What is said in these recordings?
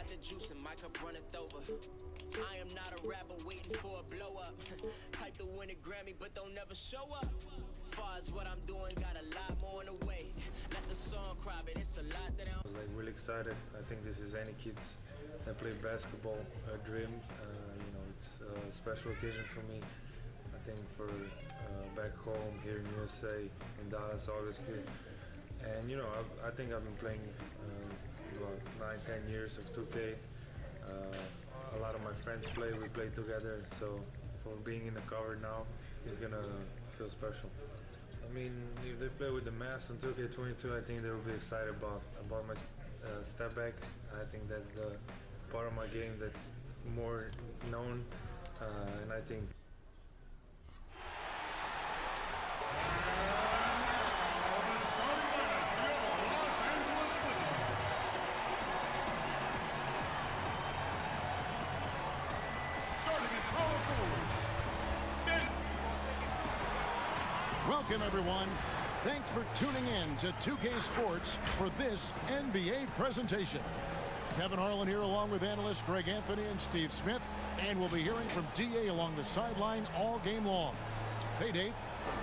the juice and my cup runneth over. I am not a rapper waiting for a blow up. Type to win a Grammy, but don't never show up. Far as what I'm doing, got a lot more in the way. Let the song cry, but it's a lot that I was like really excited. I think this is any kids that play basketball dream. You know, it's a special occasion for me. I think for back home here in USA, in Dallas, obviously. And you know, I think I've been playing about 9-10 years of 2K. A lot of my friends play, we play together, so for being in the cover now, it's gonna feel special. I mean, if they play with the Mavs on 2K22, I think they will be excited about my step back. I think that's the part of my game that's more known, and I think Welcome, everyone. Thanks for tuning in to 2K Sports for this NBA presentation. Kevin Harlan here along with analysts Greg Anthony and Steve Smith. And we'll be hearing from DA along the sideline all game long. Hey, Dave.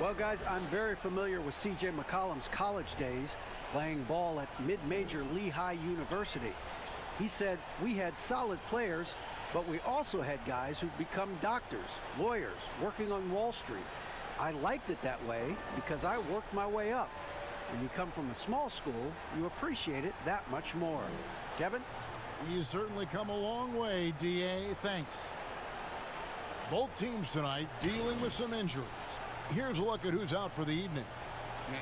Well, guys, I'm very familiar with C.J. McCollum's college days playing ball at mid-major Lehigh University. He said, we had solid players, but we also had guys who become doctors, lawyers, working on Wall Street. I liked it that way because I worked my way up. When you come from a small school, you appreciate it that much more. Kevin? He's certainly come a long way, D.A. Thanks. Both teams tonight dealing with some injuries. Here's a look at who's out for the evening.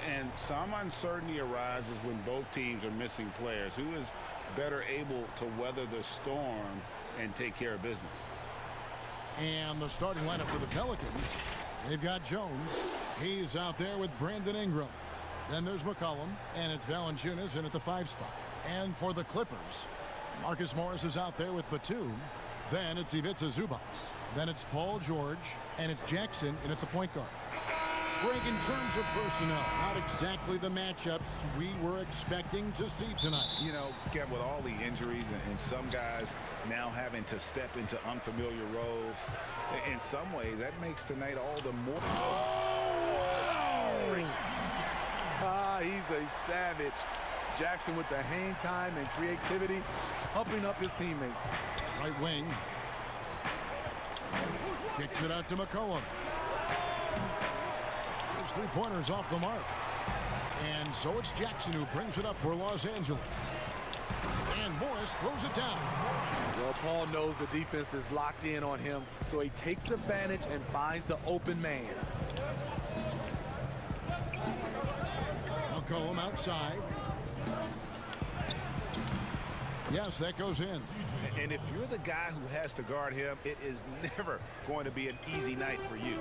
And some uncertainty arises when both teams are missing players. Who is better able to weather the storm and take care of business? And the starting lineup for the Pelicans. They've got Jones. He's out there with Brandon Ingram. Then there's McCollum, and it's Valanciunas in at the 5 spot. And for the Clippers, Marcus Morris is out there with Batum. Then it's Ivica Zubac. Then it's Paul George, and it's Jackson in at the point guard. Greg, in terms of personnel, not exactly the matchups we were expecting to see tonight. You know, Kev, with all the injuries and some guys now having to step into unfamiliar roles, in some ways that makes tonight all the more. He's a savage. Jackson with the hang time and creativity, humping up his teammates. Right wing. Kicks it out to McCollum. His three-pointers off the mark. And so it's Jackson who brings it up for Los Angeles. And Morris throws it down. Well, Paul knows the defense is locked in on him, so he takes advantage and finds the open man. McCollum outside. Yes, that goes in. And if you're the guy who has to guard him, it is never going to be an easy night for you.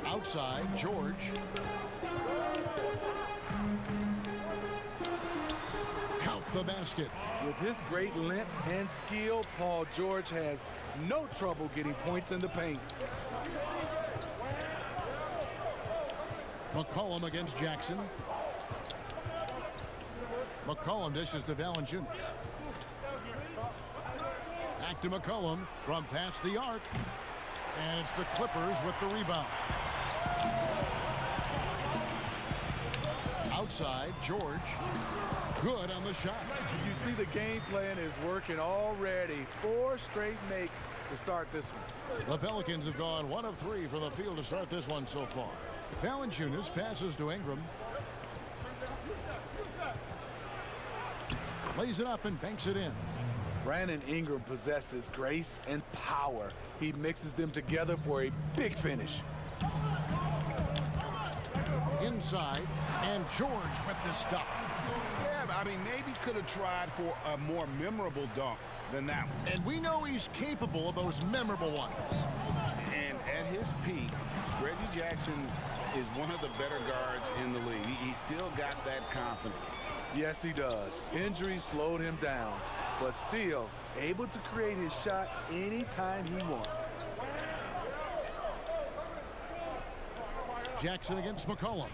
Outside, George. Count the basket. With his great length and skill, Paul George has no trouble getting points in the paint. McCollum against Jackson. McCollum dishes to Valanciunas. Back to McCollum from past the arc. And it's the Clippers with the rebound. Outside, George. Good on the shot. You see the game plan is working already. 4 straight makes to start this one. The Pelicans have gone 1 of 3 from the field to start this one so far. Valanciunas passes to Ingram. Lays it up and banks it in. Brandon Ingram possesses grace and power. He mixes them together for a big finish. Inside, and George with the stuff. Yeah, I mean, maybe could have tried for a more memorable dunk than that one. And we know he's capable of those memorable ones. And at his peak, Reggie Jackson is one of the better guards in the league. He still got that confidence. Yes, he does. Injuries slowed him down, but still able to create his shot anytime he wants. Jackson against McCollum.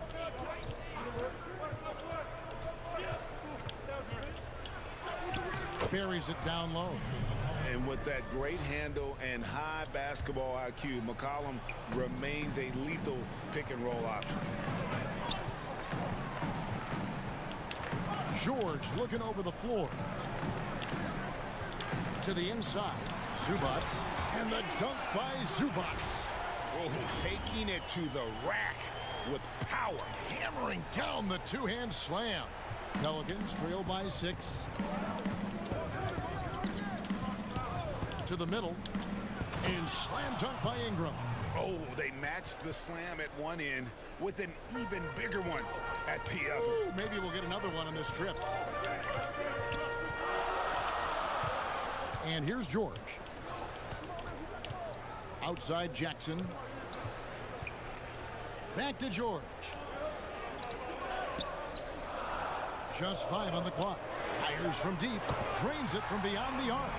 buries it down low. And with that great handle and high basketball IQ, McCollum remains a lethal pick-and-roll option. George looking over the floor. To the inside. Zubats. And the dunk by Zubats. Oh, taking it to the rack with power. Hammering down the two-hand slam. Pelicans trail by 6. To the middle. And slam dunk by Ingram. Oh, they matched the slam at one end with an even bigger one at the other. Ooh, maybe we'll get another one on this trip. And here's George. Outside Jackson. Back to George. Just 5 on the clock. Fires from deep. Drains it from beyond the arc.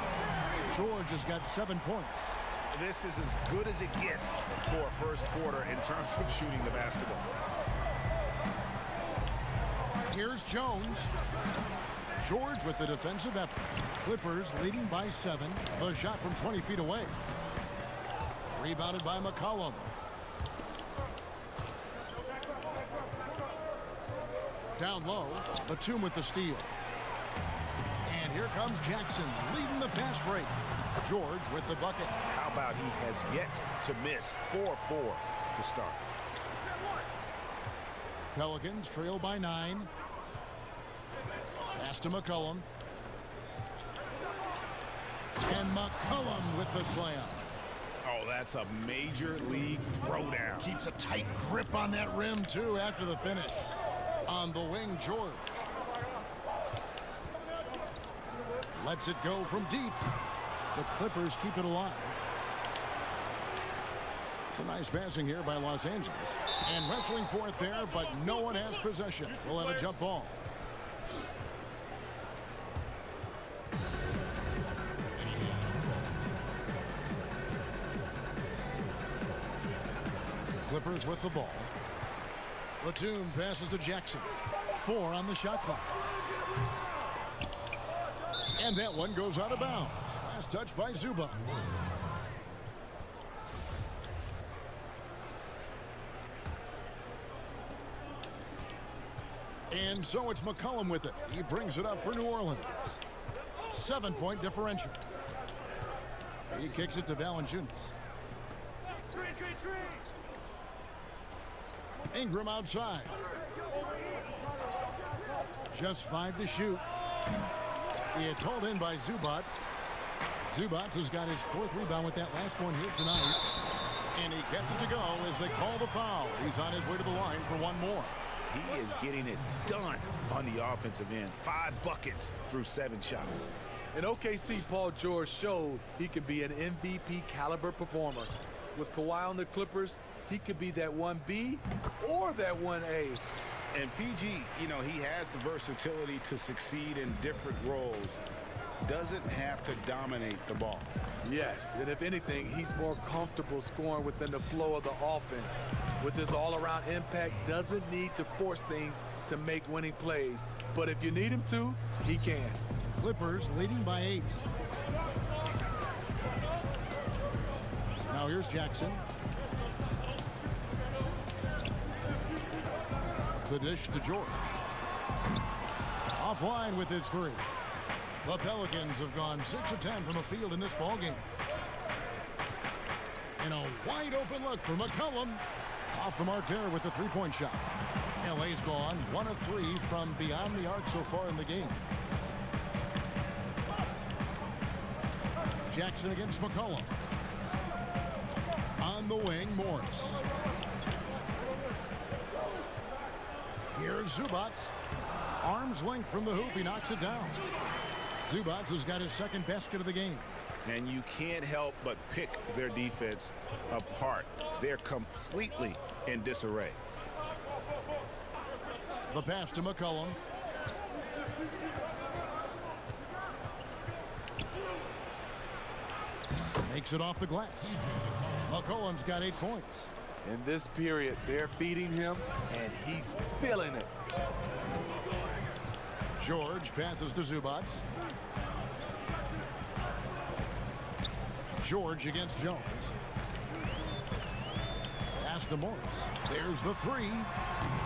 George has got 7 points. This is as good as it gets for a first quarter in terms of shooting the basketball. Here's Jones. George with the defensive effort. Clippers leading by 7. The shot from 20 feet away. Rebounded by McCollum. Down low, Batum with the steal. And here comes Jackson leading the fast break. George with the bucket. How about he has yet to miss 4-4 to start. Pelicans trail by 9. Pass to McCollum. And McCollum with the slam. Oh, that's a major league throwdown. Keeps a tight grip on that rim, too, after the finish. On the wing, George. Lets it go from deep. The Clippers keep it alive. Some nice passing here by Los Angeles. And wrestling for it there, but no one has possession. We'll have a jump ball. Clippers with the ball. Batum passes to Jackson. 4 on the shot clock. And that one goes out of bounds. Last touch by Zubats. And so it's McCollum with it. He brings it up for New Orleans. 7-point differential. He kicks it to Valanciunas. Ingram outside. Just 5 to shoot. It's hauled in by Zubats. Zubats has got his 4th rebound with that last one here tonight. And he gets it to go as they call the foul. He's on his way to the line for one more. He is getting it done on the offensive end. 5 buckets through 7 shots. In OKC, Paul George showed he could be an MVP caliber performer. With Kawhi on the Clippers, he could be that 1B or that 1A. And PG, you know, he has the versatility to succeed in different roles. Doesn't have to dominate the ball. Yes, and if anything, he's more comfortable scoring within the flow of the offense. With his all-around impact, doesn't need to force things to make winning plays. But if you need him to, he can. Clippers leading by 8. Now here's Jackson. The dish to George. Offline with his 3. The Pelicans have gone 6 of 10 from the field in this ballgame. And a wide open look for McCollum. Off the mark there with the 3-point shot. LA's gone 1 of 3 from beyond the arc so far in the game. Jackson against McCollum. On the wing, Morris. Here's Zubats. Arm's length from the hoop. He knocks it down. Zubats has got his 2nd basket of the game. And you can't help but pick their defense apart. They're completely in disarray. The pass to McCollum. Makes it off the glass. McCollum's got 8 points. In this period, they're feeding him, and he's feeling it. George passes to Zubats. George against Jones. Pass to Morris. There's the three.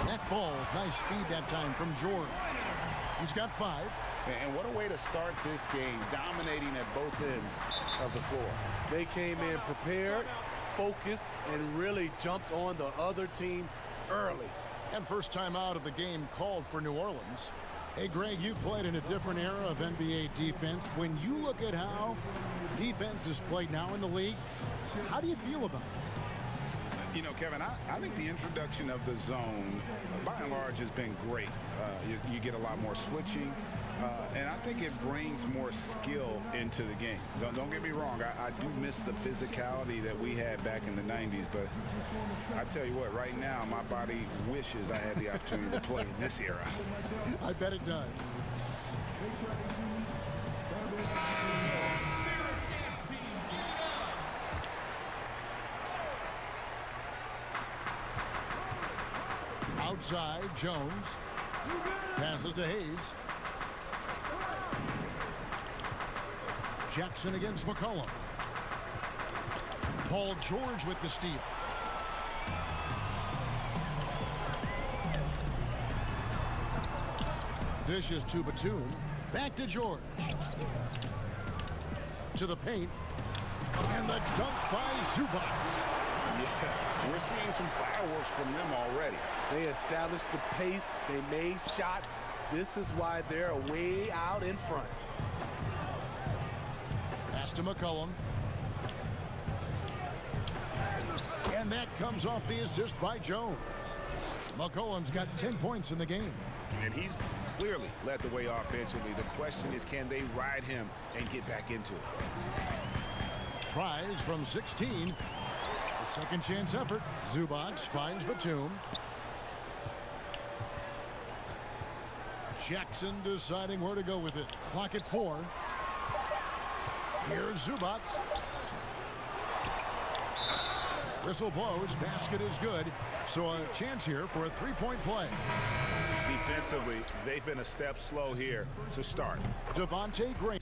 That falls. Nice speed that time from George. He's got 5. And what a way to start this game, dominating at both ends of the floor. They came in prepared, focused, and really jumped on the other team early. And first time out of the game called for New Orleans. Hey, Greg, you played in a different era of NBA defense. When you look at how defense is played now in the league, how do you feel about it? You know, Kevin, I think the introduction of the zone, by and large, has been great. You get a lot more switching, and I think it brings more skill into the game. Don't get me wrong. I do miss the physicality that we had back in the 90s, but I tell you what, right now, my body wishes I had the opportunity to play in this era. I bet it does. Outside, Jones passes to Hayes. Jackson against McCollum. Paul George with the steal. Dishes to Batum. Back to George. To the paint. And the dunk by Zubac. Yeah, we're seeing some fireworks from them already. They established the pace. They made shots. This is why they're way out in front. Pass to McCollum. And that comes off the assist by Jones. McCollum's got 10 points in the game. And he's clearly led the way offensively. The question is, can they ride him and get back into it? Tries from 16. A second chance effort. Zubac finds Batum. Jackson deciding where to go with it. Clock at 4. Here's Zubac. Whistle blows. Basket is good. So a chance here for a three-point play. Defensively, they've been a step slow here to start. Devontae Graham.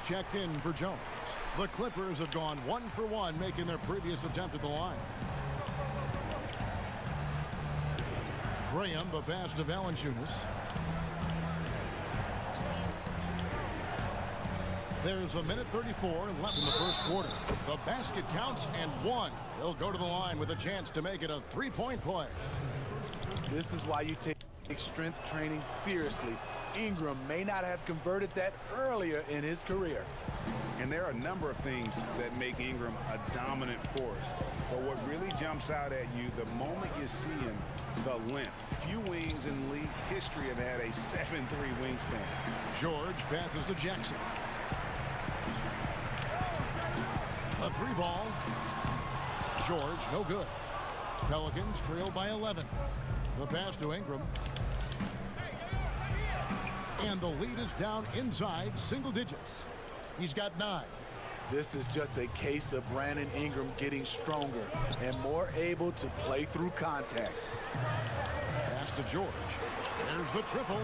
Checked in for Jones. The Clippers have gone 1 for 1, making their previous attempt at the line. Graham, the pass to Valanciunas. There's a minute 34 left in the first quarter. The basket counts and 1. They'll go to the line with a chance to make it a three-point play. This is why you take strength training seriously. Ingram may not have converted that earlier in his career. And there are a number of things that make Ingram a dominant force. But what really jumps out at you the moment you see him, the length. Few wings in league history have had a 7'3" wingspan. George passes to Jackson. A 3-ball. George, no good. Pelicans trail by 11. The pass to Ingram. And the lead is down inside single digits. He's got 9. This is just a case of Brandon Ingram getting stronger and more able to play through contact. Pass to George. There's the triple.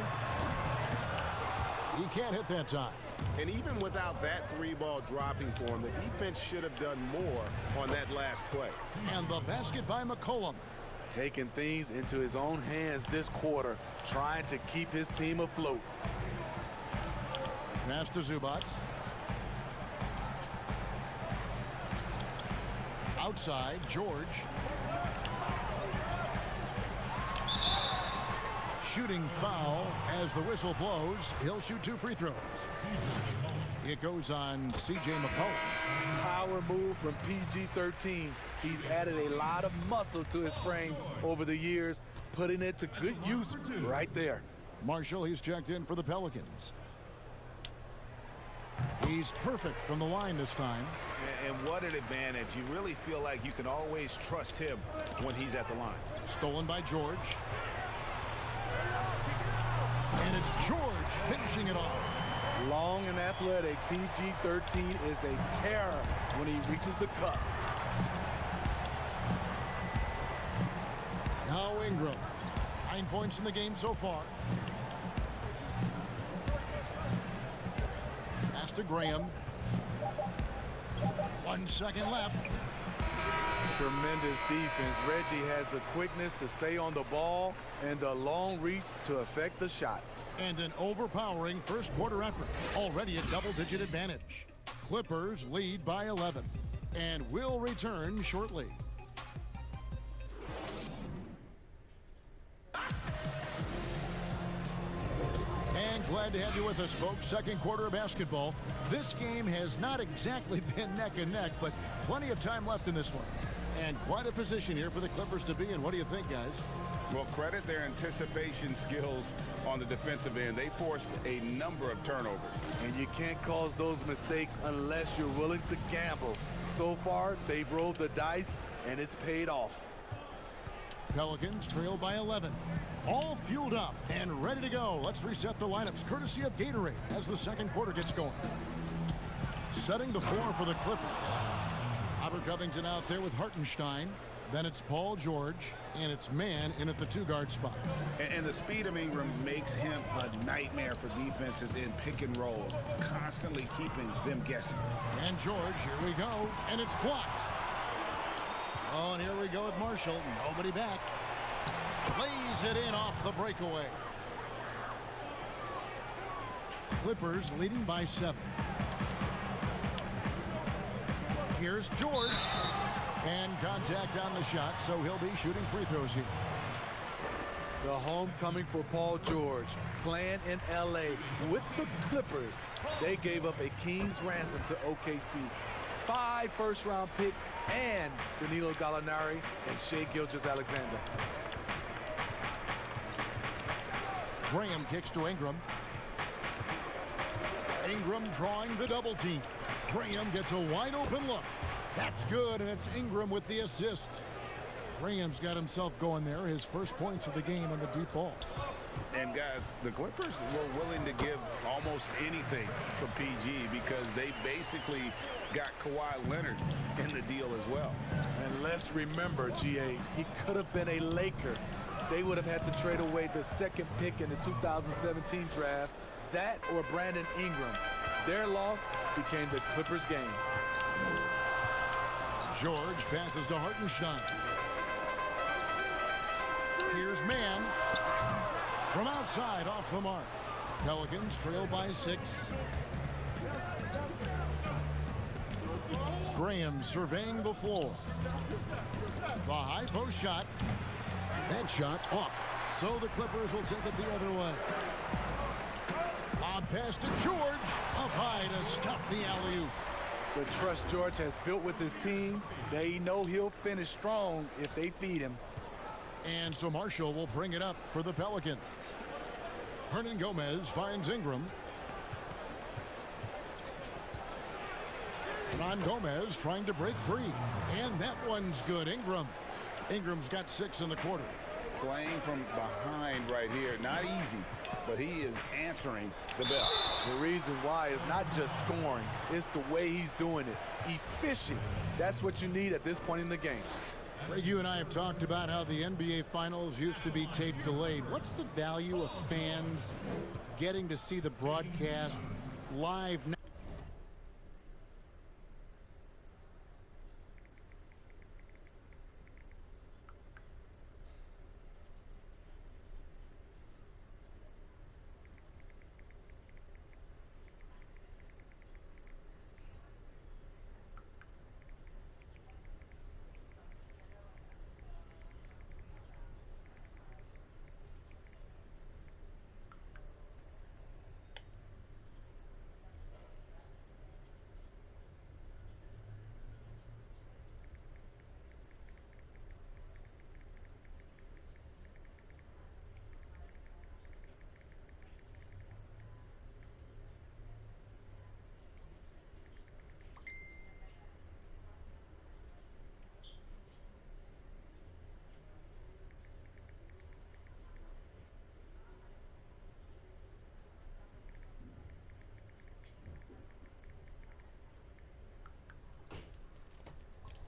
He can't hit that time. And even without that three-ball dropping for him, the defense should have done more on that last play. And the basket by McCollum. Taking things into his own hands this quarter, trying to keep his team afloat. Pass to Zubac. Outside, George. Shooting foul as the whistle blows. He'll shoot 2 free throws. It goes on C.J. McCollum. Power move from PG-13. He's added a lot of muscle to his frame over the years, putting it to good use right there. Marshall, he's checked in for the Pelicans. He's perfect from the line this time. And what an advantage. You really feel like you can always trust him when he's at the line. Stolen by George. And it's George finishing it off. Long and athletic, PG-13 is a terror when he reaches the cup. Now Ingram. 9 points in the game so far. Pass to Graham. 1 second left. Tremendous defense. Reggie has the quickness to stay on the ball and the long reach to affect the shot. And an overpowering first quarter effort. Already a double-digit advantage. Clippers lead by 11 and will return shortly. And glad to have you with us, folks. Second quarter of basketball. This game has not exactly been neck and neck, but plenty of time left in this one. And quite a position here for the Clippers to be in. What do you think, guys? Well, credit their anticipation skills on the defensive end. They forced a number of turnovers. And you can't cause those mistakes unless you're willing to gamble. So far, they've rolled the dice, and it's paid off. Pelicans trail by 11. All fueled up and ready to go. Let's reset the lineups courtesy of Gatorade as the second quarter gets going. Setting the floor for the Clippers. Robert Covington out there with Hartenstein. Then it's Paul George, and it's Mann in at the 2-guard spot. And the speed of Ingram makes him a nightmare for defenses in pick and rolls, constantly keeping them guessing. And George, here we go, and it's blocked. Oh, and here we go with Marshall. Nobody back. Plays it in off the breakaway. Clippers leading by 7. Here's George. And contact on the shot, so he'll be shooting free throws here. The homecoming for Paul George, playing in L.A. with the Clippers. They gave up a king's ransom to OKC. 5 first-round picks and Danilo Gallinari and Shai Gilgeous-Alexander. Graham kicks to Ingram. Ingram drawing the double team. Graham gets a wide open look. That's good, and it's Ingram with the assist. Graham's got himself going there, his first points of the game on the deep ball. And guys, the Clippers were willing to give almost anything for PG because they basically got Kawhi Leonard in the deal as well. And let's remember, GA, he could have been a Laker. They would have had to trade away the second pick in the 2017 draft, that or Brandon Ingram. Their loss became the Clippers' game. George passes to Hartenstein. Here's Mann. From outside, off the mark. Pelicans trail by 6. Graham surveying the floor. The high post shot. That shot off. So the Clippers will take it the other way. Lob pass to George. Up high to stuff the alley-oop. The trust George has built with his team, they know he'll finish strong if they feed him. And so Marshall will bring it up for the Pelicans. Hernan Gomez finds Ingram. Hernan Gomez trying to break free. And that one's good. Ingram's got 6 in the quarter. Playing from behind right here, not easy, but he is answering the bell. The reason why is not just scoring, it's the way he's doing it. Efficient. That's what you need at this point in the game. Greg, you and I have talked about how the NBA Finals used to be tape delayed. What's the value of fans getting to see the broadcast live now?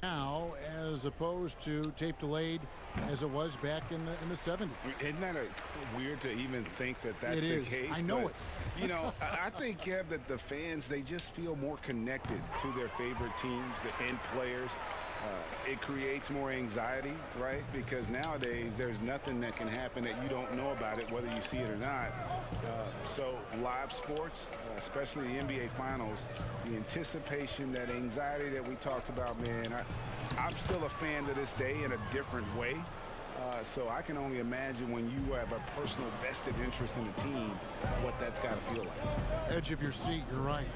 Now, as opposed to tape delayed as it was back in the 70s. Isn't that weird to even think that that's the case? I know it. You know, I think, Kev, that the fans, they just feel more connected to their favorite teams and players. It creates more anxiety, right? Because nowadays there's nothing that can happen that you don't know about it, whether you see it or not. So live sports, especially the NBA Finals, the anticipation, that anxiety that we talked about, man, I'm still a fan to this day in a different way. So I can only imagine when you have a personal vested interest in a team, what that's got to feel like. Edge of your seat, you're right.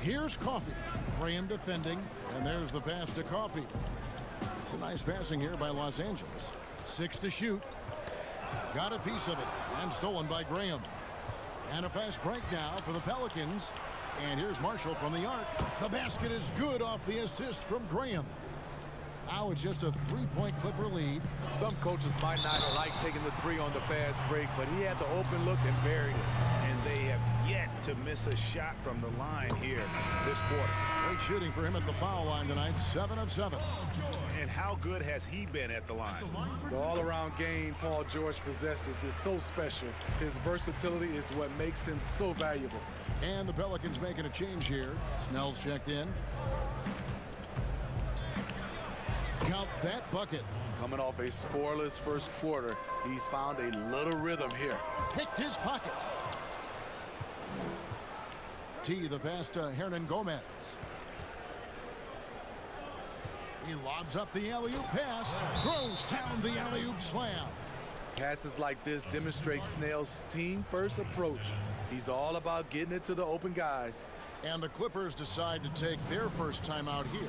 Here's Coffey. Graham defending, and there's the pass to Coffey. It's a nice passing here by Los Angeles. 6 to shoot. Got a piece of it, and stolen by Graham. And a fast break now for the Pelicans. And here's Marshall from the arc. The basket is good off the assist from Graham. Now it's just a 3-point Clipper lead. Some coaches might not like taking the three on the fast break, but he had the open look and buried it. And they have yet to miss a shot from the line here this quarter. Great shooting for him at the foul line tonight, 7 of 7. And how good has he been at the line? The all-around game Paul George possesses is so special. His versatility is what makes him so valuable. And the Pelicans making a change here. Snell's checked in. Count that bucket. Coming off a scoreless first quarter, he's found a little rhythm here. Picked his pocket. T, the pass to Hernan Gomez. He lobs up the alley-oop pass. Throws down the alley-oop slam. Passes like this demonstrate Snell's team-first approach. He's all about getting it to the open guys. And the Clippers decide to take their first time out here.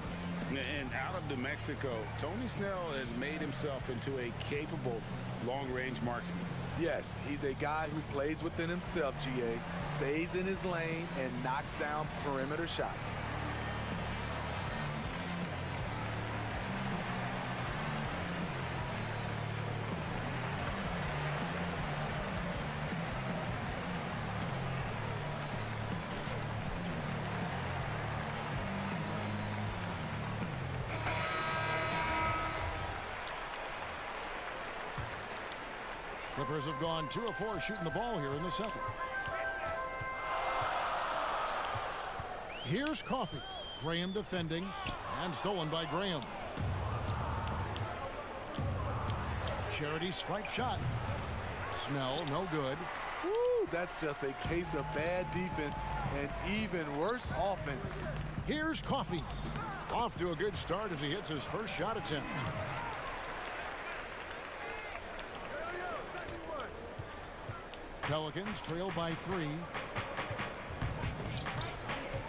And out of New Mexico, Tony Snell has made himself into a capable long-range marksman. Yes, he's a guy who plays within himself, GA, stays in his lane, and knocks down perimeter shots. Clippers have gone 2 of 4 shooting the ball here in the second. Here's Coffey. Graham defending, and stolen by Graham. Charity stripe shot. Snell, no good. Woo, that's just a case of bad defense and even worse offense. Here's Coffey. Off to a good start as he hits his first shot attempt. Pelicans trail by 3.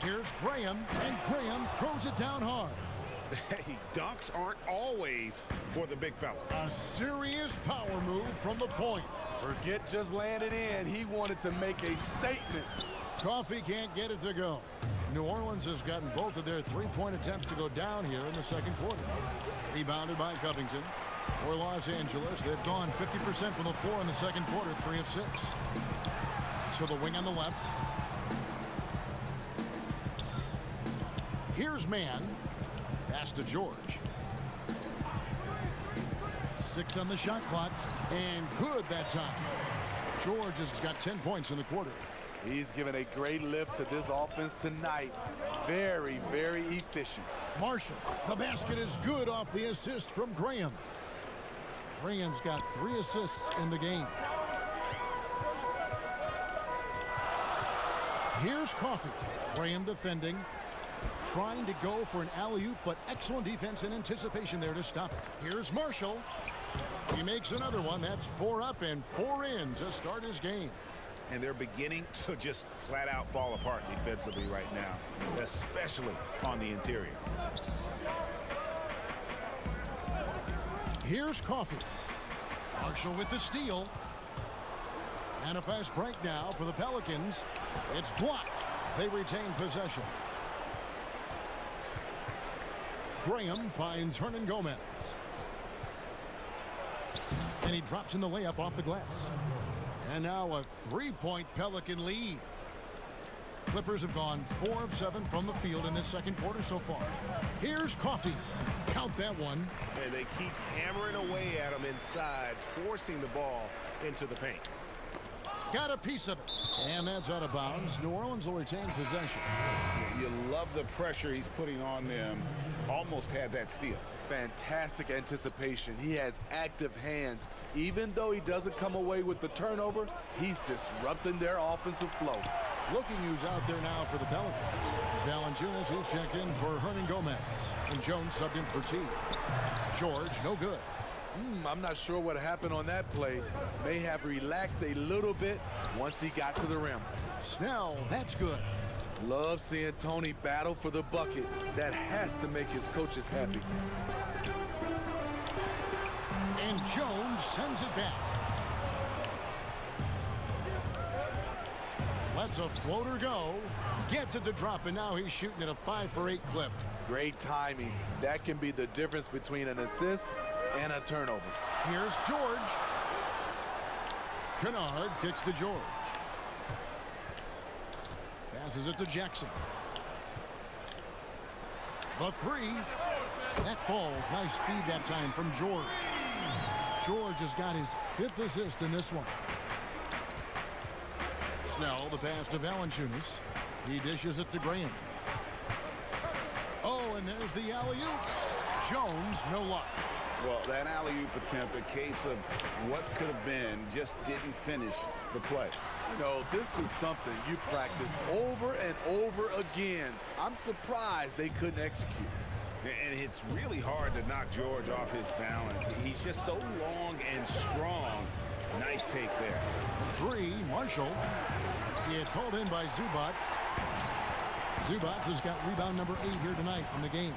Here's Graham, and Graham throws it down hard. Hey, dunks aren't always for the big fella. A serious power move from the point. Forget just laying it in. He wanted to make a statement. Coffey can't get it to go. New Orleans has gotten both of their 3-point attempts to go down here in the second quarter. Rebounded by Covington. For Los Angeles, they've gone 50% from the floor in the second quarter, 3 of 6. So the wing on the left. Here's man. Pass to George. 6 on the shot clock. And good that time. George has got 10 points in the quarter. He's given a great lift to this offense tonight. Very, very efficient. Marshall. The basket is good off the assist from Graham. Graham's got 3 assists in the game. Here's Coffey. Graham defending. Trying to go for an alley-oop, but excellent defense and anticipation there to stop it. Here's Marshall. He makes another one. That's 4 up and 4 in to start his game. And they're beginning to just flat out fall apart defensively right now, especially on the interior. Here's Coffey. Marshall with the steal. And a fast break now for the Pelicans. It's blocked. They retain possession. Graham finds Hernan Gomez. And he drops in the layup off the glass. And now a 3-point Pelican lead. Clippers have gone 4 of 7 from the field in this second quarter so far. Here's Coffey. Count that one. And they keep hammering away at him inside, forcing the ball into the paint. Got a piece of it. And that's out of bounds. New Orleans will retain possession. You love the pressure he's putting on them. Almost had that steal. Fantastic anticipation. He has active hands. Even though he doesn't come away with the turnover, he's disrupting their offensive flow. Looking who's out there now for the Pelicans. Valanciunas, who's checked in for Hernan Gomez. And Jones subbed in for T. George, no good. I'm not sure what happened on that play. May have relaxed a little bit once he got to the rim. Snell, that's good. Love seeing Tony battle for the bucket. That has to make his coaches happy. And Jones sends it back. Lets a floater go. Gets it to drop, and now he's shooting at a 5 for 8 clip. Great timing. That can be the difference between an assist and a turnover. Here's George. Kennard kicks to George. Passes it to Jackson. The 3. That falls. Nice feed that time from George. George has got his 5th assist in this one. Snell, the pass to Valanciunas. He dishes it to Graham. Oh, and there's the alley-oop. Jones, no luck. Well, that alley-oop attempt, a case of what could have been, just didn't finish the play. You know, this is something you practice over and over again. I'm surprised they couldn't execute. And it's really hard to knock George off his balance. He's just so long and strong. Nice take there. 3, Marshall. It's hauled in by Zubac. Zubac has got rebound number 8 here tonight in the game.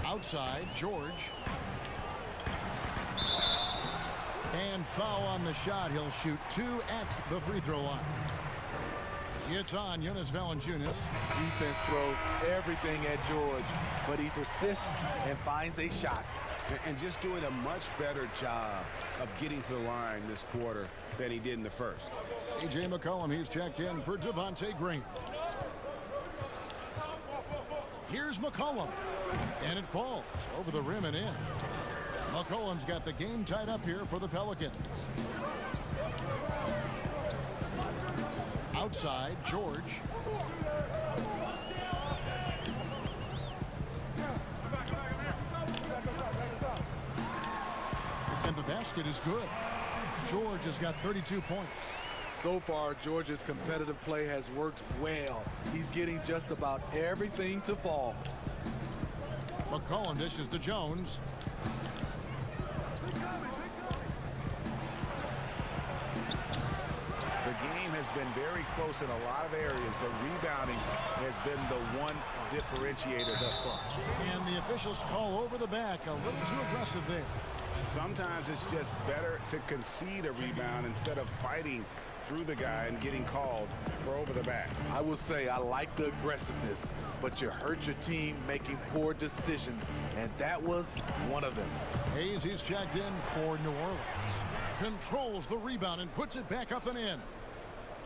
Outside, George. And foul on the shot. He'll shoot 2 at the free throw line. It's on Jonas Valanciunas. Defense throws everything at George, but he persists and finds a shot. And just doing a much better job of getting to the line this quarter than he did in the first. C.J. McCollum, he's checked in for Devontae Green. Here's McCollum. And it falls over the rim and in. McCollum's got the game tied up here for the Pelicans. Outside, George. And the basket is good. George has got 32 points. So far, George's competitive play has worked well. He's getting just about everything to fall. McCollum dishes to Jones. The game has been very close in a lot of areas, but rebounding has been the one differentiator thus far. And the officials call over the back. A little too aggressive there. Sometimes it's just better to concede a rebound instead of fighting through the guy and getting called for over the back. I will say I like the aggressiveness, but you hurt your team making poor decisions, and that was one of them. Hayes, he's checked in for New Orleans. Controls the rebound and puts it back up and in.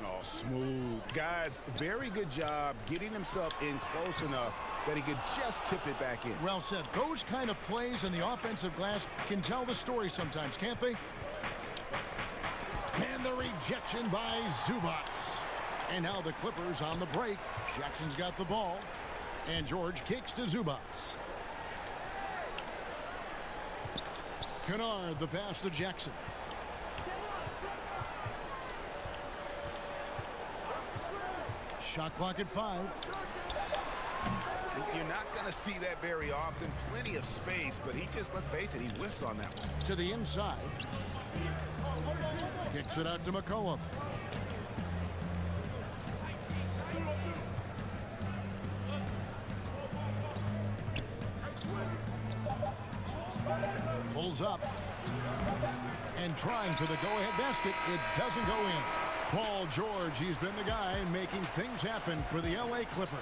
Oh, smooth. Guys, very good job getting himself in close enough that he could just tip it back in. Well said. Those kind of plays in the offensive glass can tell the story sometimes, can't they? And the rejection by Zubats. And now the Clippers on the break. Jackson's got the ball. And George kicks to Zubats. Kennard, the pass to Jackson. Shot clock at 5. You're not going to see that very often. Plenty of space, but he just, let's face it, he whiffs on that one. To the inside. Kicks it out to McCollum. Pulls up. And trying for the go-ahead basket. It doesn't go in. Paul George, he's been the guy making things happen for the LA Clippers.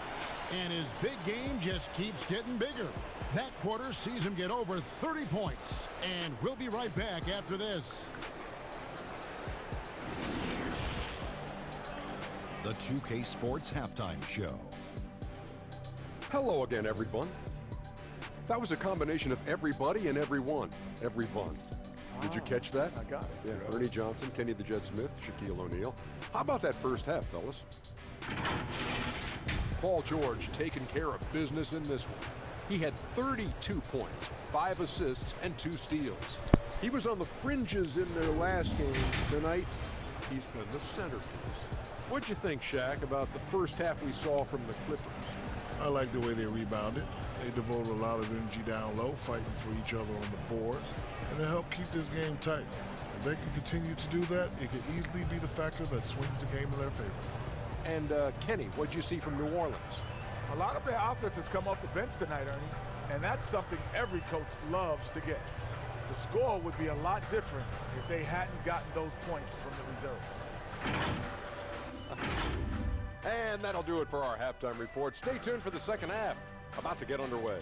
And his big game just keeps getting bigger. That quarter sees him get over 30 points. And we'll be right back after this. The 2K Sports Halftime Show. Hello again, everyone. That was a combination of everybody and everyone. Everyone. Did you catch that? I got it. Yeah, Ernie Johnson, Kenny the Jet Smith, Shaquille O'Neal. How about that first half, fellas? Paul George taking care of business in this one. He had 32 points, 5 assists, and 2 steals. He was on the fringes in their last game. Tonight, he's been the centerpiece. What'd you think, Shaq, about the first half we saw from the Clippers? I like the way they rebounded. They devoted a lot of energy down low, fighting for each other on the boards, and it helped keep this game tight. If they can continue to do that, it could easily be the factor that swings the game in their favor. And Kenny, what'd you see from New Orleans? A lot of their offense has come off the bench tonight, Ernie, and that's something every coach loves to get. The score would be a lot different if they hadn't gotten those points from the reserves. And that'll do it for our halftime report. Stay tuned for the second half. About to get underway.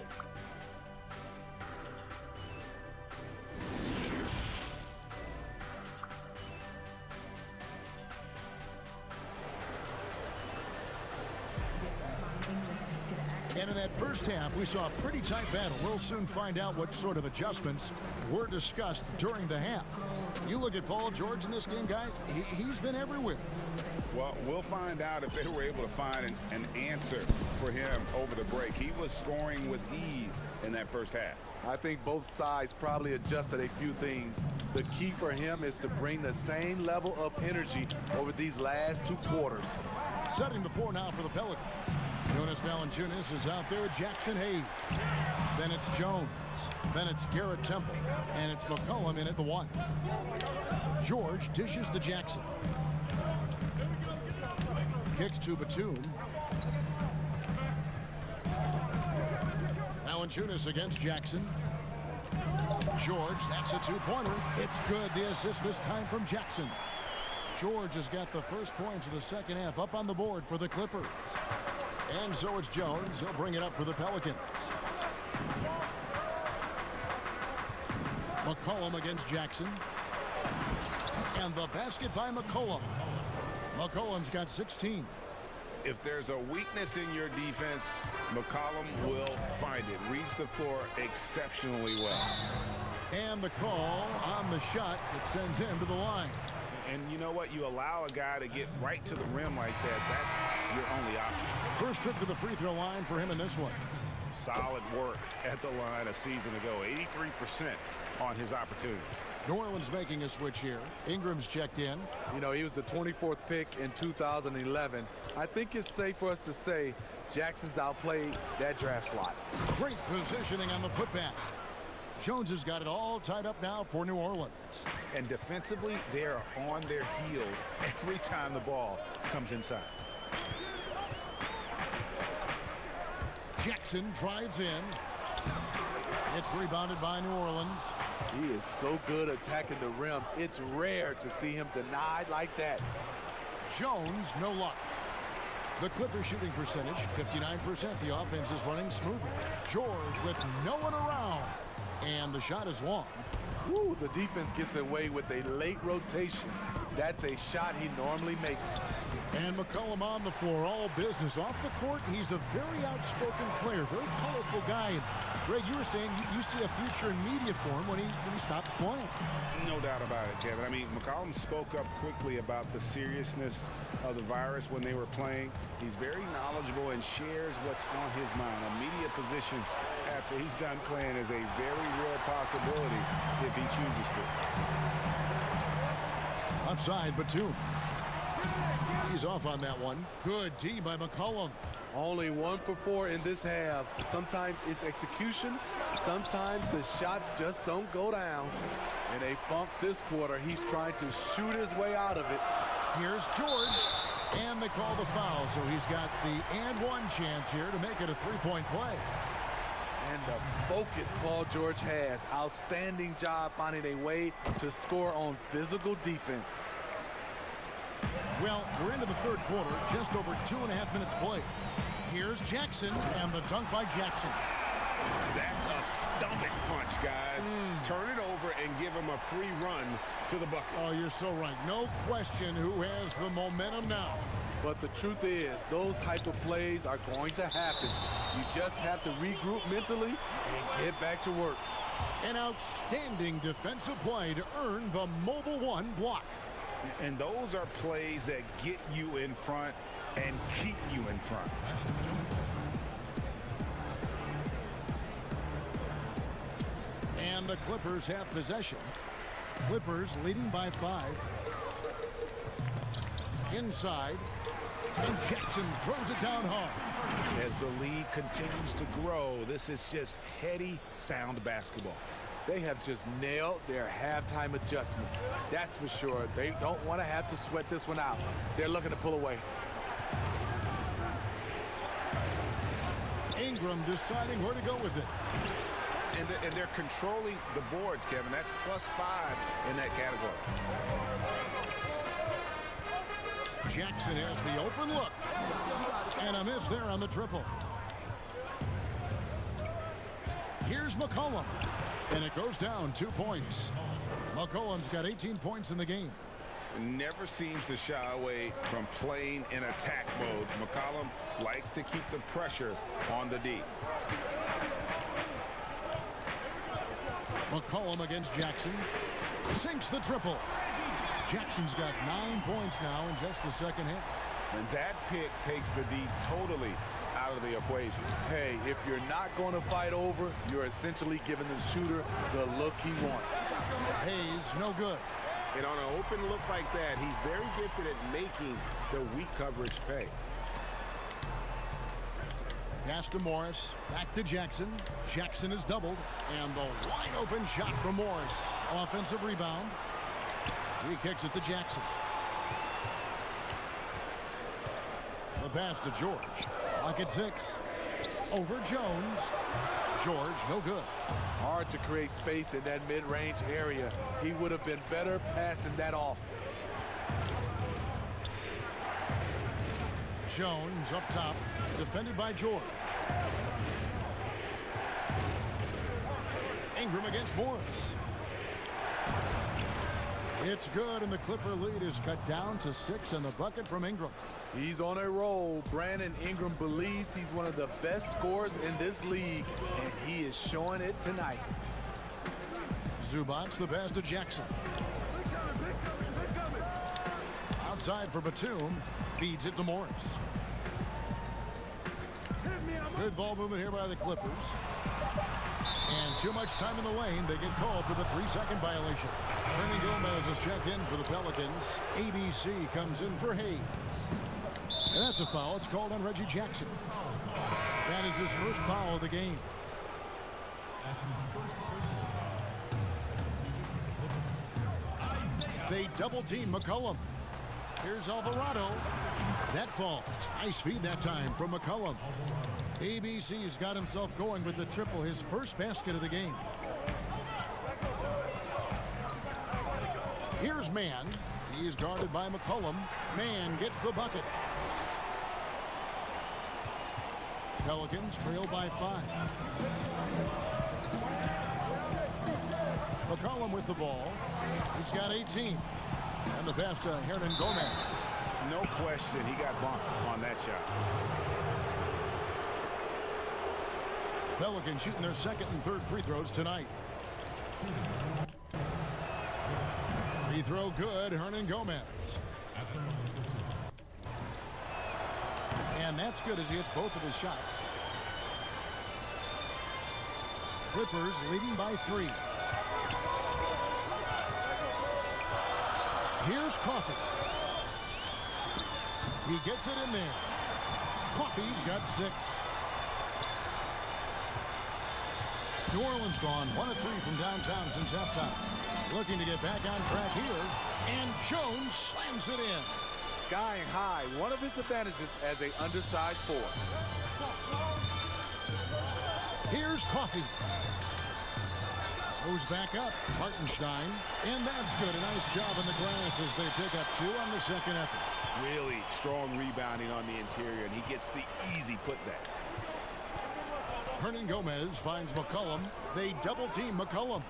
And in that first half, we saw a pretty tight battle. We'll soon find out what sort of adjustments were discussed during the half. You look at Paul George in this game, guys, he's been everywhere. Well, we'll find out if they were able to find an answer for him over the break. He was scoring with ease in that first half. I think both sides probably adjusted a few things. The key for him is to bring the same level of energy over these last 2 quarters. Setting the floor now for the Pelicans. Jonas Valanciunas is out there with Jackson Hayes. Then it's Jones. Then it's Garrett Temple. And it's McCollum in at the 1. George dishes to Jackson. Kicks to Batum. Valanciunas against Jackson. George, that's a 2-pointer. It's good. The assist this time from Jackson. George has got the first points of the second half up on the board for the Clippers. And so it's Jones. He'll bring it up for the Pelicans. McCollum against Jackson. And the basket by McCollum. McCollum's got 16. If there's a weakness in your defense, McCollum will find it. Reads the floor exceptionally well. And the call on the shot that sends him to the line. And you know what? You allow a guy to get right to the rim like that. That's your only option. First trip to the free throw line for him in this one. Solid work at the line a season ago. 83% on his opportunities. New Orleans making a switch here. Ingram's checked in. You know, he was the 24th pick in 2011. I think it's safe for us to say Jackson's outplayed that draft slot. Great positioning on the putback. Jones has got it all tied up now for New Orleans. And defensively, they are on their heels every time the ball comes inside. Jackson drives in. It's rebounded by New Orleans. He is so good attacking the rim. It's rare to see him denied like that. Jones, no luck. The Clippers shooting percentage, 59%. The offense is running smoothly. George with no one around. And the shot is long. Woo, the defense gets away with a late rotation. That's a shot he normally makes. And McCollum on the floor, all business. Off the court, he's a very outspoken player, very colorful guy. And Greg, you were saying you see a future in media for him when he stops playing. No doubt about it, Kevin. I mean, McCollum spoke up quickly about the seriousness of the virus when they were playing. He's very knowledgeable and shares what's on his mind. A media position after he's done playing is a very real possibility if he chooses to. Outside, Batum. He's off on that one. Good D by McCollum. Only 1 for 4 in this half. Sometimes it's execution. Sometimes the shots just don't go down. In a funk this quarter, he's trying to shoot his way out of it. Here's George. And they call the foul, so he's got the and one chance here to make it a three-point play. And the focus Paul George has. Outstanding job finding a way to score on physical defense. Well, we're into the third quarter, just over 2.5 minutes played. Here's Jackson, and the dunk by Jackson. That's a stomach punch, guys. Turn it over and give him a free run to the bucket. Oh, you're so right. No question who has the momentum now. But the truth is, those type of plays are going to happen. You just have to regroup mentally and get back to work. An outstanding defensive play to earn the Mobile One block. And those are plays that get you in front and keep you in front. And the Clippers have possession. Clippers leading by 5. Inside. And Jackson throws it down hard. As the lead continues to grow, this is just heady, sound basketball. They have just nailed their halftime adjustments. That's for sure. They don't want to have to sweat this one out. They're looking to pull away. Ingram deciding where to go with it. And they're controlling the boards, Kevin. That's +5 in that category. Jackson has the open look. And a miss there on the triple. Here's McCollum. And it goes down 2 points. McCollum's got 18 points in the game. Never seems to shy away from playing in attack mode. McCollum likes to keep the pressure on the D. McCollum against Jackson. Sinks the triple. Jackson's got 9 points now in just the second half. And that pick takes the D totally out of the equation. Hey, if you're not going to fight over, you're essentially giving the shooter the look he wants. Hayes, no good. And on an open look like that, he's very gifted at making the weak coverage pay. Pass to Morris. Back to Jackson. Jackson is doubled. And the wide open shot from Morris. Offensive rebound. He kicks it to Jackson. The pass to George. Lock at 6. Over Jones. George, no good. Hard to create space in that mid-range area. He would have been better passing that off. Jones up top. Defended by George. Ingram against Morris. It's good, and the Clipper lead is cut down to 6 in the bucket from Ingram. He's on a roll. Brandon Ingram believes he's one of the best scorers in this league, and he is showing it tonight. Zubac, the pass to Jackson. Outside for Batum. Feeds it to Morris. Good ball movement here by the Clippers. And too much time in the lane. They get called for the 3-second violation. Ernie Gomez is checked in for the Pelicans. ABC comes in for Hayes. And that's a foul. It's called on Reggie Jackson. That is his first foul of the game. They double team McCollum. Here's Alvarado. That falls. Nice feed that time from McCollum. ABC's got himself going with the triple, his first basket of the game. Here's Mann. He's guarded by McCollum. Mann gets the bucket. Pelicans trail by 5. McCollum with the ball. He's got 18. And the pass to Hernan Gomez. No question, he got bumped on that shot. Pelicans shooting their second and third free throws tonight. Free throw good, Hernan Gomez. And that's good as he hits both of his shots. Clippers leading by 3. Here's Coffey. He gets it in there. Coffey's got 6. New Orleans gone 1 of 3 from downtown since halftime. Looking to get back on track here. And Jones slams it in. Skying high, one of his advantages as an undersized forward. Here's Coffey. Goes back up. Hartenstein. And that's good. A nice job in the glass as they pick up 2 on the second effort. Really strong rebounding on the interior, and he gets the easy putback. Hernan Gomez finds McCollum. They double team McCollum.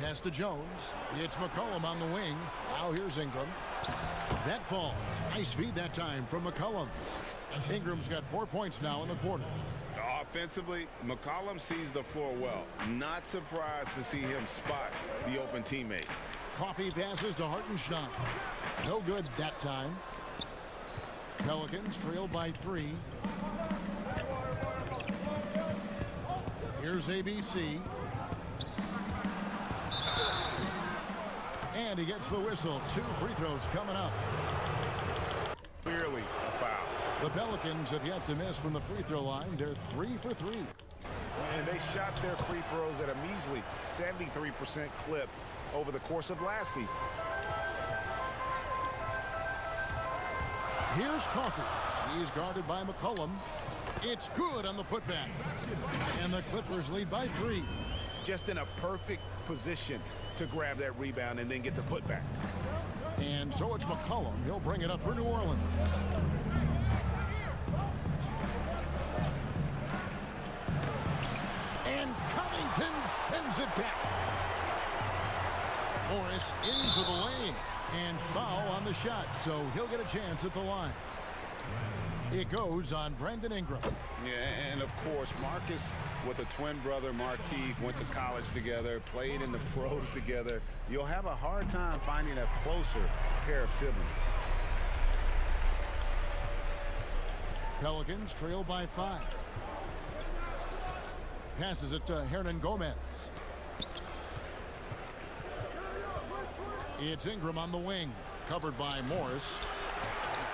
Pass to Jones. It's McCollum on the wing. Now here's Ingram. That falls. Nice feed that time from McCollum. Ingram's got 4 points now in the quarter. Offensively, McCollum sees the floor well. Not surprised to see him spot the open teammate. Coffey passes to Hartenstein. No good that time. Pelicans trail by 3. Here's ABC. And he gets the whistle. 2 free throws coming up. Clearly a foul. The Pelicans have yet to miss from the free throw line. They're 3 for 3. And they shot their free throws at a measly 73% clip over the course of last season. Here's Coffey. He's guarded by McCollum. It's good on the putback. And the Clippers lead by 3. Just in a perfect position to grab that rebound and then get the putback. And so it's McCollum. He'll bring it up for New Orleans. And Covington sends it back. Morris into the lane. And foul on the shot, so he'll get a chance at the line. It goes on Brandon Ingram. Yeah, and of course, Marcus with a twin brother, Markeith, went to college together, played in the pros together. You'll have a hard time finding a closer pair of siblings. Pelicans trail by 5. Passes it to Hernan Gomez. It's Ingram on the wing, covered by Morris.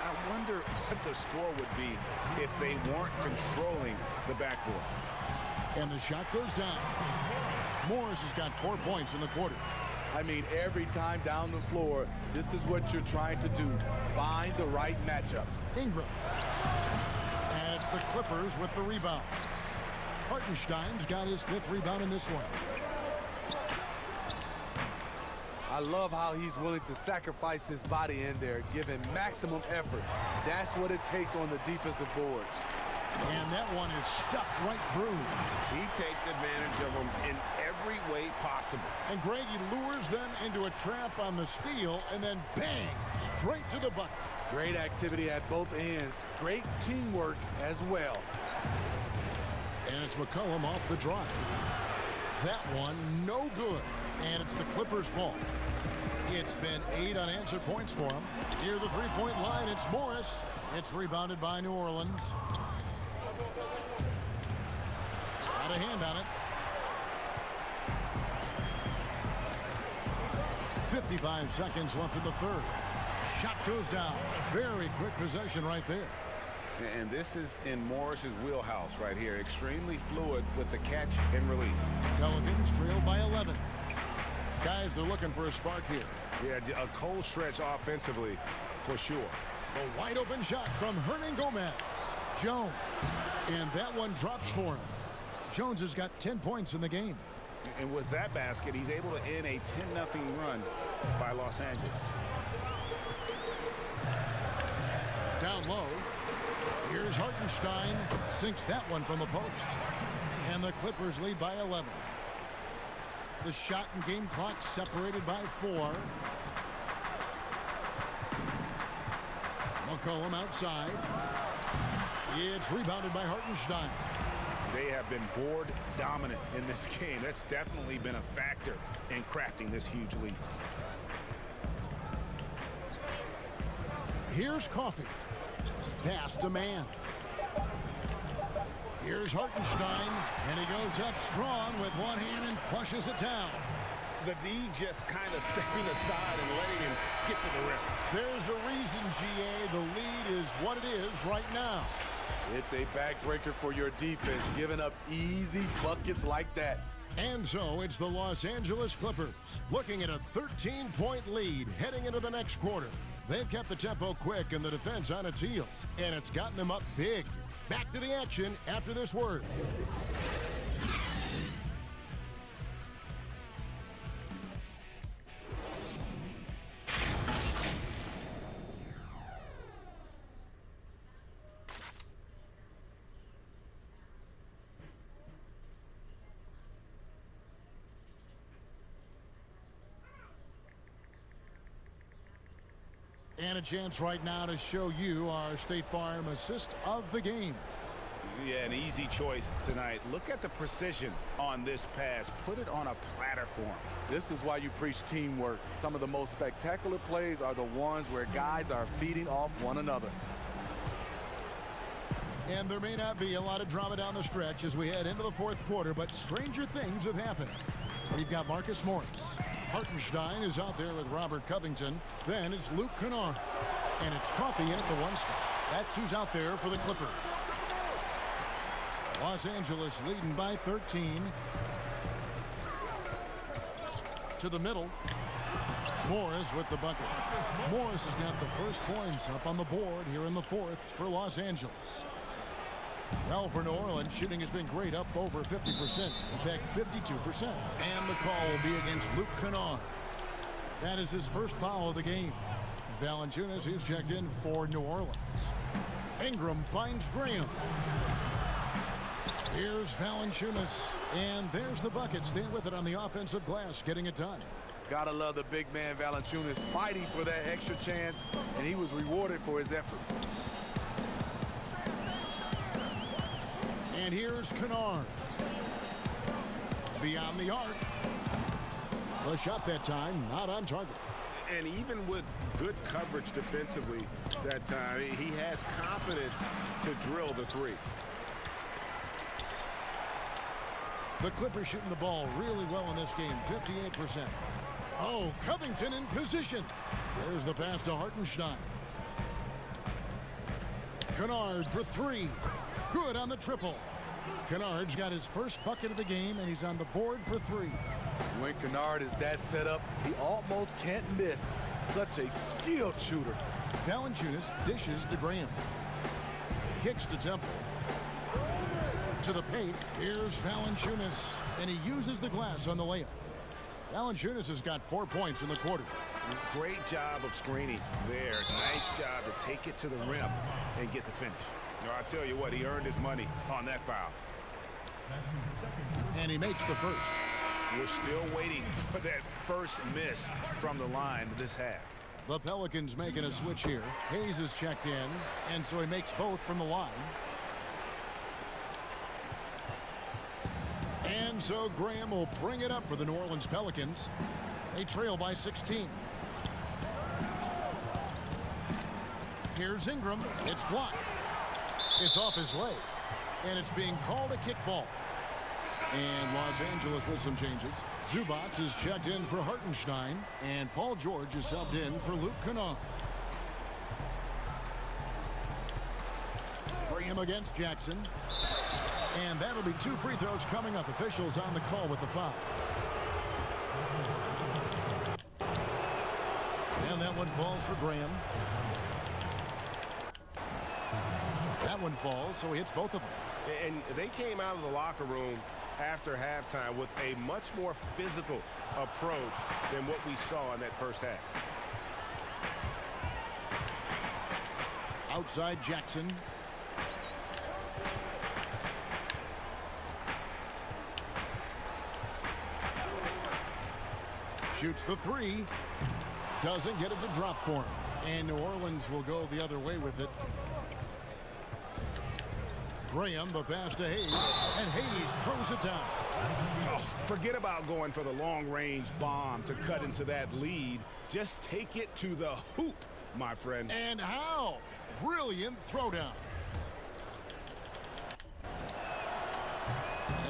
I wonder what the score would be if they weren't controlling the backboard. And the shot goes down. Morris has got 4 points in the quarter. I mean, every time down the floor, this is what you're trying to do. Find the right matchup. Ingram. And it's the Clippers with the rebound. Hartenstein's got his 5th rebound in this one. I love how he's willing to sacrifice his body in there, give him maximum effort. That's what it takes on the defensive boards. And that one is stuck right through. He takes advantage of them in every way possible. And Greg, he lures them into a trap on the steal, and then bang, straight to the bucket. Great activity at both ends. Great teamwork as well. And it's McCollum off the drive. That one, no good. And it's the Clippers' ball. It's been 8 unanswered points for him. Near the three-point line, it's Morris. It's rebounded by New Orleans. Got a hand on it. 55 seconds left in the third. Shot goes down. Very quick possession right there. And this is in Morris's wheelhouse right here. Extremely fluid with the catch and release. Pelicans trail by 11. Guys are looking for a spark here. Yeah, a cold stretch offensively for sure. A wide open shot from Hernan Gomez. Jones. And that one drops for him. Jones has got 10 points in the game. And with that basket, he's able to end a 10-0 run by Los Angeles. Down low. Here's Here's Hartenstein. Sinks that one from the post. And the Clippers lead by 11. The shot and game clock separated by 4. McCollum outside. It's rebounded by Hartenstein. They have been board dominant in this game. That's definitely been a factor in crafting this huge lead. Here's Coffey. Pass to man. Here's Hartenstein, and he goes up strong with one hand and flushes it down. The D just kind of stepping aside and letting him get to the rim. There's a reason, GA. The lead is what it is right now. It's a backbreaker for your defense, giving up easy buckets like that. And so it's the Los Angeles Clippers looking at a 13-point lead heading into the next quarter. They've kept the tempo quick and the defense on its heels, and it's gotten them up big. Back to the action after this word. And a chance right now to show you our State Farm assist of the game. Yeah, an easy choice tonight. Look at the precision on this pass. Put it on a platter for him. This is why you preach teamwork. Some of the most spectacular plays are the ones where guys are feeding off one another. And there may not be a lot of drama down the stretch as we head into the fourth quarter, but stranger things have happened. We've got Marcus Morris. Hartenstein is out there with Robert Covington. Then it's Luke Kennard. And it's Coffey in at the 1 spot. That's who's out there for the Clippers. Los Angeles leading by 13. To the middle. Morris with the bucket. Morris has got the first points up on the board here in the fourth for Los Angeles. Well, for New Orleans, shooting has been great, up over 50%. In fact, 52%. And the call will be against Luke Kennard. That is his first foul of the game. Valanciunas, who's checked in for New Orleans. Ingram finds Graham. Here's Valanciunas. And there's the bucket. Staying with it on the offensive glass, getting it done. Gotta love the big man Valanciunas fighting for that extra chance, and he was rewarded for his effort. And here's Kennard. Beyond the arc. The shot that time, not on target. And even with good coverage defensively that time, he has confidence to drill the three. The Clippers shooting the ball really well in this game, 58%. Oh, Covington in position. There's the pass to Hartenstein. Kennard for 3. Good on the triple. Kennard's got his first bucket of the game, and he's on the board for 3. When Kennard is that set up, he almost can't miss. Such a skilled shooter. Valanciunas dishes to Graham. Kicks to Temple. To the paint. Here's Valanciunas, and he uses the glass on the layup. Valanciunas has got 4 points in the quarter. Great job of screening there. Nice job to take it to the rim and get the finish. I tell you what, he earned his money on that foul. And he makes the first. We're still waiting for that first miss from the line this half. The Pelicans making a switch here. Hayes is checked in, and so he makes both from the line. And so Graham will bring it up for the New Orleans Pelicans. They trail by 16. Here's Ingram. It's blocked. It's off his leg. And it's being called a kickball. And Los Angeles with some changes. Zubac is checked in for Hartenstein. And Paul George is subbed in for Luke Kennard. Graham against Jackson. And that'll be 2 free throws coming up. Officials on the call with the foul. And that one falls for Graham. That one falls, so he hits both of them. And they came out of the locker room after halftime with a much more physical approach than what we saw in that first half. Outside Jackson. Shoots the three. Doesn't get it to drop for him. And New Orleans will go the other way with it. Graham, the pass to Hayes, and Hayes throws it down. Oh, forget about going for the long-range bomb to cut into that lead. Just take it to the hoop, my friend. And how? Brilliant throwdown.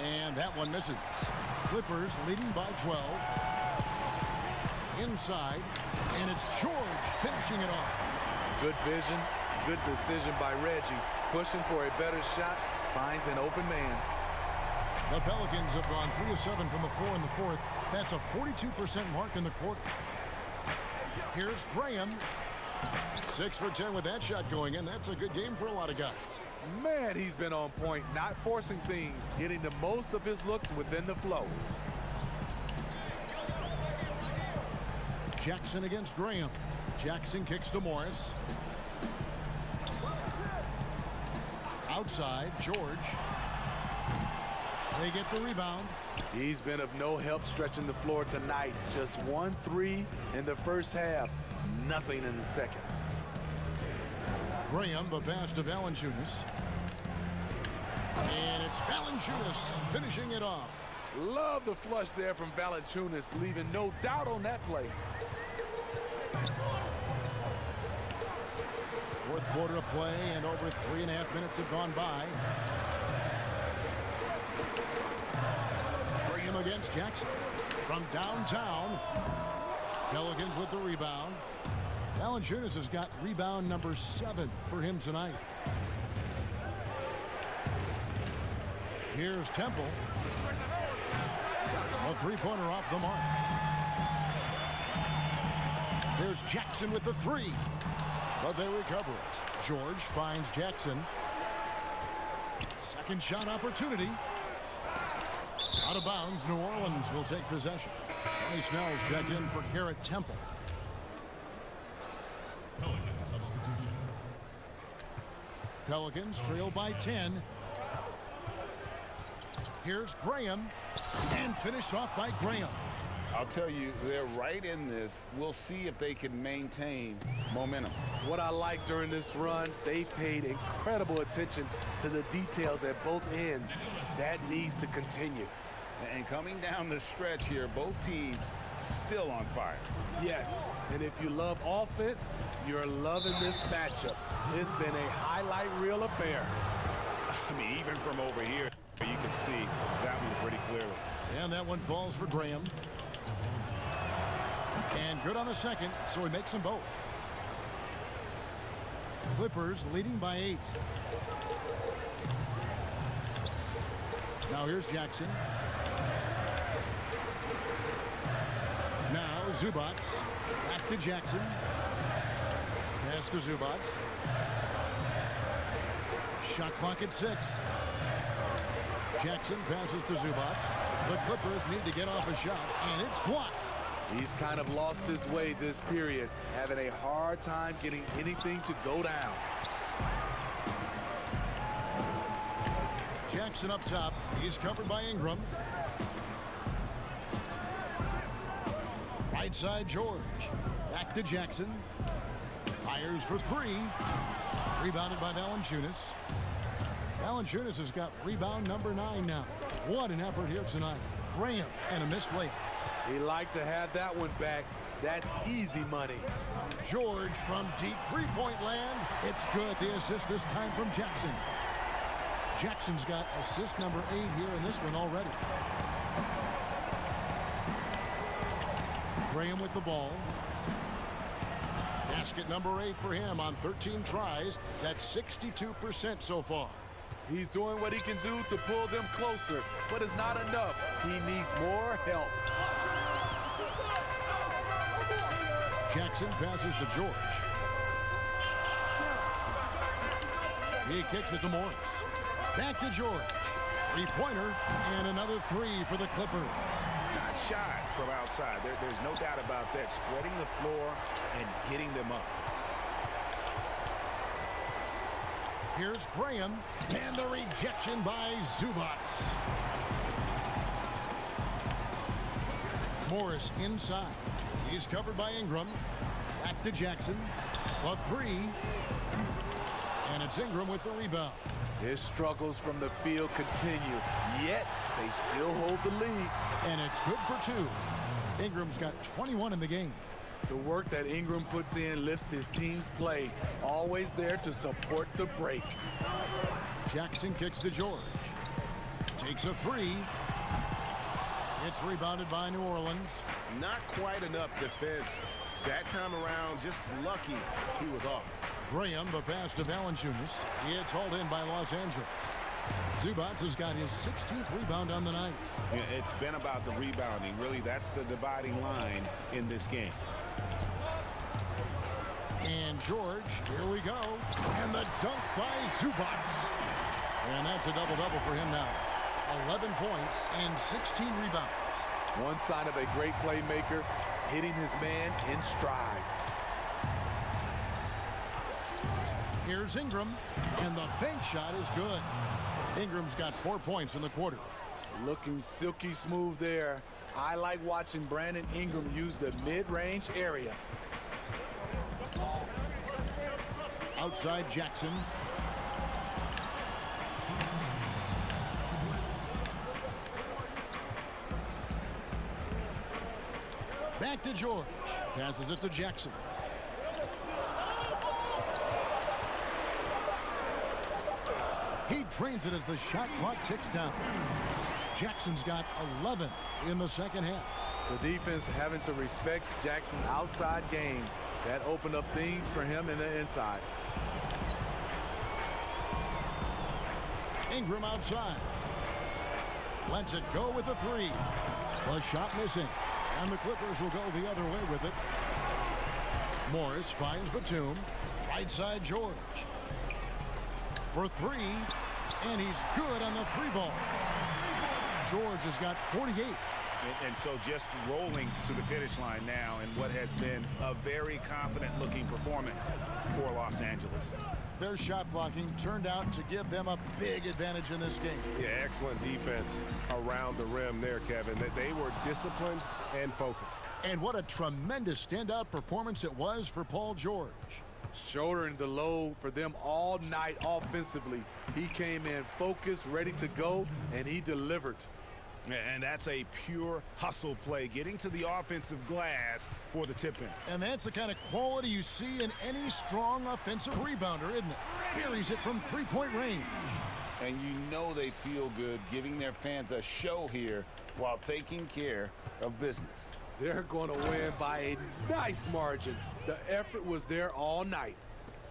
And that one misses. Clippers leading by 12. Inside, and it's George finishing it off. Good vision, good decision by Reggie. Pushing for a better shot, finds an open man. The Pelicans have gone 3 of 7 from the floor in the fourth. That's a 42% mark in the quarter. Here's Graham. 6 for 10 with that shot going in. That's a good game for a lot of guys. Man, he's been on point, not forcing things, getting the most of his looks within the flow. Jackson against Graham. Jackson kicks to Morris. Outside, George. They get the rebound. He's been of no help stretching the floor tonight. Just 1 3 in the first half. Nothing in the second. Graham, the pass to Valanciunas. And it's Valanciunas finishing it off. Love the flush there from Valanciunas, leaving no doubt on that play. Fourth quarter of play, and over 3.5 minutes have gone by. Graham against Jackson from downtown. Pelicans with the rebound. Valanciunas has got rebound number 7 for him tonight. Here's Temple. A three-pointer off the mark. There's Jackson with the 3. But they recover it. George finds Jackson. Second shot opportunity. Out of bounds. New Orleans will take possession. Johnny Snell's checked in for Garrett Temple. Pelicans trail by 10. Here's Graham. And finished off by Graham. I'll tell you, they're right in this. We'll see if they can maintain momentum. What I like during this run, they paid incredible attention to the details at both ends. That needs to continue. And coming down the stretch here, both teams still on fire. Yes, and if you love offense, you're loving this matchup. It's been a highlight reel affair. I mean, even from over here, you can see that one pretty clearly. And that one falls for Graham. And good on the second, so he makes them both. Clippers leading by 8. Now here's Jackson. Now Zubac. Back to Jackson. Pass to Zubac. Shot clock at 6. Jackson passes to Zubac. The Clippers need to get off a shot, and it's blocked. He's kind of lost his way this period, having a hard time getting anything to go down. Jackson up top. He's covered by Ingram. Right side, George. Back to Jackson. Fires for 3. Rebounded by Valanciunas. Valanciunas has got rebound number 9 now. What an effort here tonight. Graham and a missed layup. He liked to have that one back. That's easy money. George from deep three-point land. It's good. The assist this time from Jackson. Jackson's got assist number 8 here in this one already. Graham with the ball. Basket number 8 for him on 13 tries. That's 62% so far. He's doing what he can do to pull them closer, but it's not enough. He needs more help. Jackson passes to George. He kicks it to Morris. Back to George. 3-pointer and another 3 for the Clippers. Not shy from outside. There's no doubt about that. Spreading the floor and hitting them up. Here's Graham, and the rejection by Zubac. Morris inside. He's covered by Ingram. Back to Jackson. A three. And it's Ingram with the rebound. His struggles from the field continue, yet they still hold the lead. And it's good for two. Ingram's got 21 in the game. The work that Ingram puts in lifts his team's play. Always there to support the break. Jackson kicks to George. Takes a three. It's rebounded by New Orleans. Not quite enough defense that time around. Just lucky he was off. Graham, the pass to Valanciunas. It's hauled in by Los Angeles. Zubac has got his 16th rebound on the night. Yeah, it's been about the rebounding. Really, that's the dividing line in this game. And George, here we go. And the dunk by Zubac. And that's a double-double for him now. 11 points and 16 rebounds. One sign of a great playmaker, hitting his man in stride. Here's Ingram, and the bank shot is good. Ingram's got 4 points in the quarter. Looking silky smooth there. I like watching Brandon Ingram use the mid-range area. Outside Jackson. Back to George. Passes it to Jackson. He drains it as the shot clock ticks down. Jackson's got 11 in the second half. The defense having to respect Jackson's outside game. That opened up things for him in the inside. Ingram outside. Lets it go with a three. The shot missing. And the Clippers will go the other way with it. Morris finds Batum. Right side George. For three. And he's good on the three ball. George has got 48. And so just rolling to the finish line now in what has been a very confident-looking performance for Los Angeles. Their shot blocking turned out to give them a big advantage in this game. Yeah, excellent defense around the rim there, Kevin. That they were disciplined and focused. And what a tremendous standout performance it was for Paul George. Shouldering the load for them all night offensively. He came in focused, ready to go, and he delivered. And that's a pure hustle play, getting to the offensive glass for the tip-in. And that's the kind of quality you see in any strong offensive rebounder, isn't it? Buries it from three-point range. And you know they feel good giving their fans a show here while taking care of business. They're going to win by a nice margin. The effort was there all night.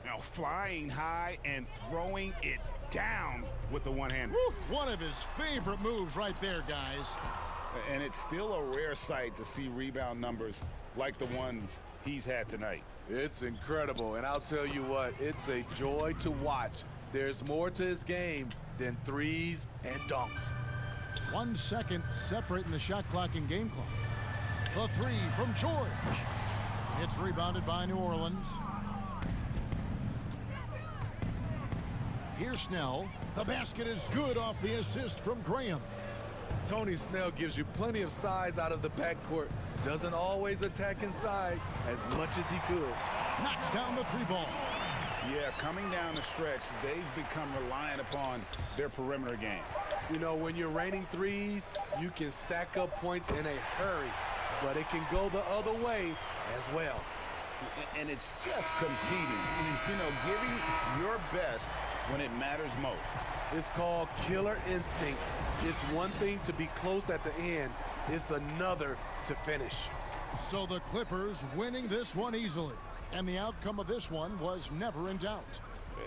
Now flying high and throwing it down with the one-hander. One of his favorite moves right there, guys. And it's still a rare sight to see rebound numbers like the ones he's had tonight. It's incredible, and I'll tell you what, it's a joy to watch. There's more to his game than threes and dunks. 1 second separating the shot clock and game clock. The three from George. It's rebounded by New Orleans. Here's Snell. The basket is good off the assist from Graham. Tony Snell gives you plenty of size out of the backcourt. Doesn't always attack inside as much as he could. Knocks down the three ball. Yeah, coming down the stretch, they've become reliant upon their perimeter game. You know, when you're raining threes, you can stack up points in a hurry, but it can go the other way as well. And it's just competing, you know, giving your best when it matters most. It's called killer instinct. It's one thing to be close at the end. It's another to finish. So the Clippers winning this one easily. And the outcome of this one was never in doubt.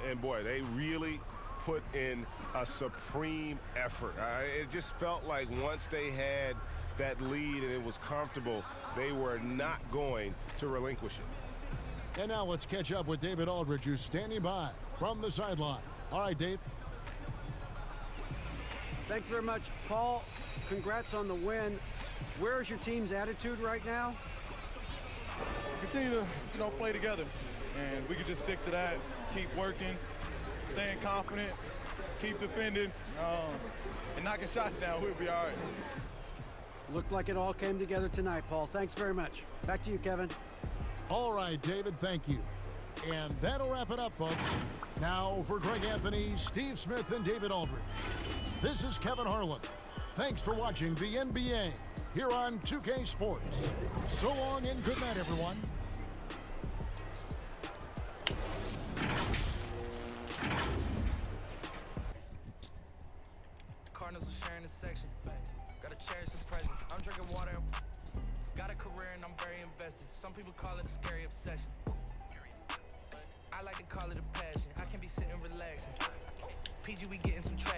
And boy, they really put in a supreme effort. It just felt like once they had that lead and it was comfortable, they were not going to relinquish it. And now let's catch up with David Aldridge, who's standing by from the sideline. All right, Dave. Thanks very much, Paul. Congrats on the win. Where's your team's attitude right now? Continue to, play together. And we can just stick to that, keep working, staying confident, keep defending, and knocking shots down. We'll be all right. Looked like it all came together tonight, Paul. Thanks very much. Back to you, Kevin. All right, David, thank you. And that'll wrap it up, folks. Now for Greg Anthony, Steve Smith, and David Aldridge, this is Kevin Harlan. Thanks for watching the NBA here on 2K Sports. So long and good night, everyone. Cardinals are sharing this section. Gotta cherish the present. I'm drinking water. Got a career and I'm very invested. Some people call it a scary obsession. I like to call it a passion. I can be sitting relaxing. PG, we getting some traction.